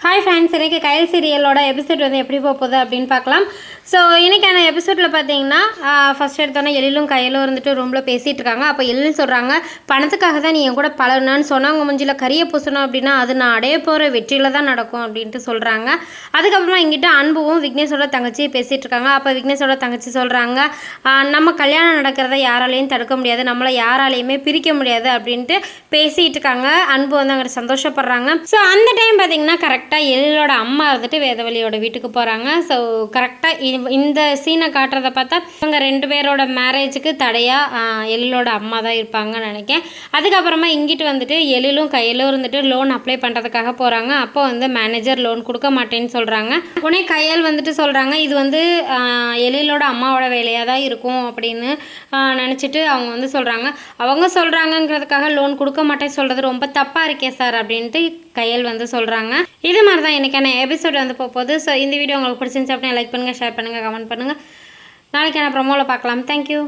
Hi friends, இன்றைக்கி கயல் சீரியலோட episode வந்து எப்படி போகுது அப்படின்னு பார்க்கலாம். ஸோ இன்றைக்கான எபிசோடில் பார்த்தீங்கன்னா ஃபஸ்ட் எடுத்தோன்னே எழிலும் கையிலும் இருந்துட்டு ரூமில் பேசிகிட்டு இருக்காங்க. அப்போ எழிலும் சொல்கிறாங்க, பணத்துக்காக தான் நீ என் கூட பழகுனான்னு சொன்னால் அவங்க முஞ்சில் கறியை பூசணும் அப்படின்னா அது நான் அடைய போகிற வெற்றியில் தான் நடக்கும் அப்படின்ட்டு சொல்கிறாங்க. அதுக்கப்புறமா இங்கிட்ட அன்பும் விக்னேஷோட தங்கச்சியை பேசிகிட்டு இருக்காங்க. அப்போ விக்னேஷோட தங்கச்சி சொல்கிறாங்க, நம்ம கல்யாணம் நடக்கிறத யாராலையும் தடுக்க முடியாது, நம்மளை யாராலையுமே பிரிக்க முடியாது அப்படின்ட்டு பேசிகிட்டு இருக்காங்க. அன்பு வந்து அங்கே சந்தோஷப்படுறாங்க. ஸோ அந்த டைம் பார்த்திங்கன்னா கரெக்டாக எழிலோட அம்மா இருந்துட்டு வேதவழியோட வீட்டுக்கு போகிறாங்க. ஸோ கரெக்டாக இந்த சீனை காட்டுறதை பார்த்தா இவங்க 2 பேரோட மேரேஜுக்கு தடையாக எழிலோட அம்மா தான் இருப்பாங்கன்னு நினைக்கிறேன். அதுக்கப்புறமா இங்கிட்டு வந்துட்டு எழிலும் கையிலும் இருந்துட்டு லோன் அப்ளை பண்ணுறதுக்காக போகிறாங்க. அப்போ வந்து மேனேஜர் லோன் கொடுக்க மாட்டேன்னு சொல்கிறாங்க. உடனே கையல் வந்துட்டு சொல்கிறாங்க, இது வந்து எழிலோட அம்மாவோட வேலையாக தான் இருக்கும் அப்படின்னு நினச்சிட்டு அவங்க வந்து சொல்கிறாங்க. அவங்க சொல்கிறாங்கங்கிறதுக்காக லோன் கொடுக்க மாட்டேன்னு சொல்கிறது ரொம்ப தப்பாக இருக்கே சார் அப்படின்ட்டு கையல் வந்து சொல்கிறாங்க. இது மாதிரி தான் எனக்கான எபிசோட் வந்து போகுது. ஸோ இந்த வீடியோ உங்களுக்கு பிடிச்சிருந்துச்சு அப்படின்னா லைக் பண்ணுங்கள், ஷேர் பண்ணுங்கள், கமெண்ட் பண்ணுங்கள். நாளைக்கான ப்ரோமோவில் பார்க்கலாம். தேங்க்யூ.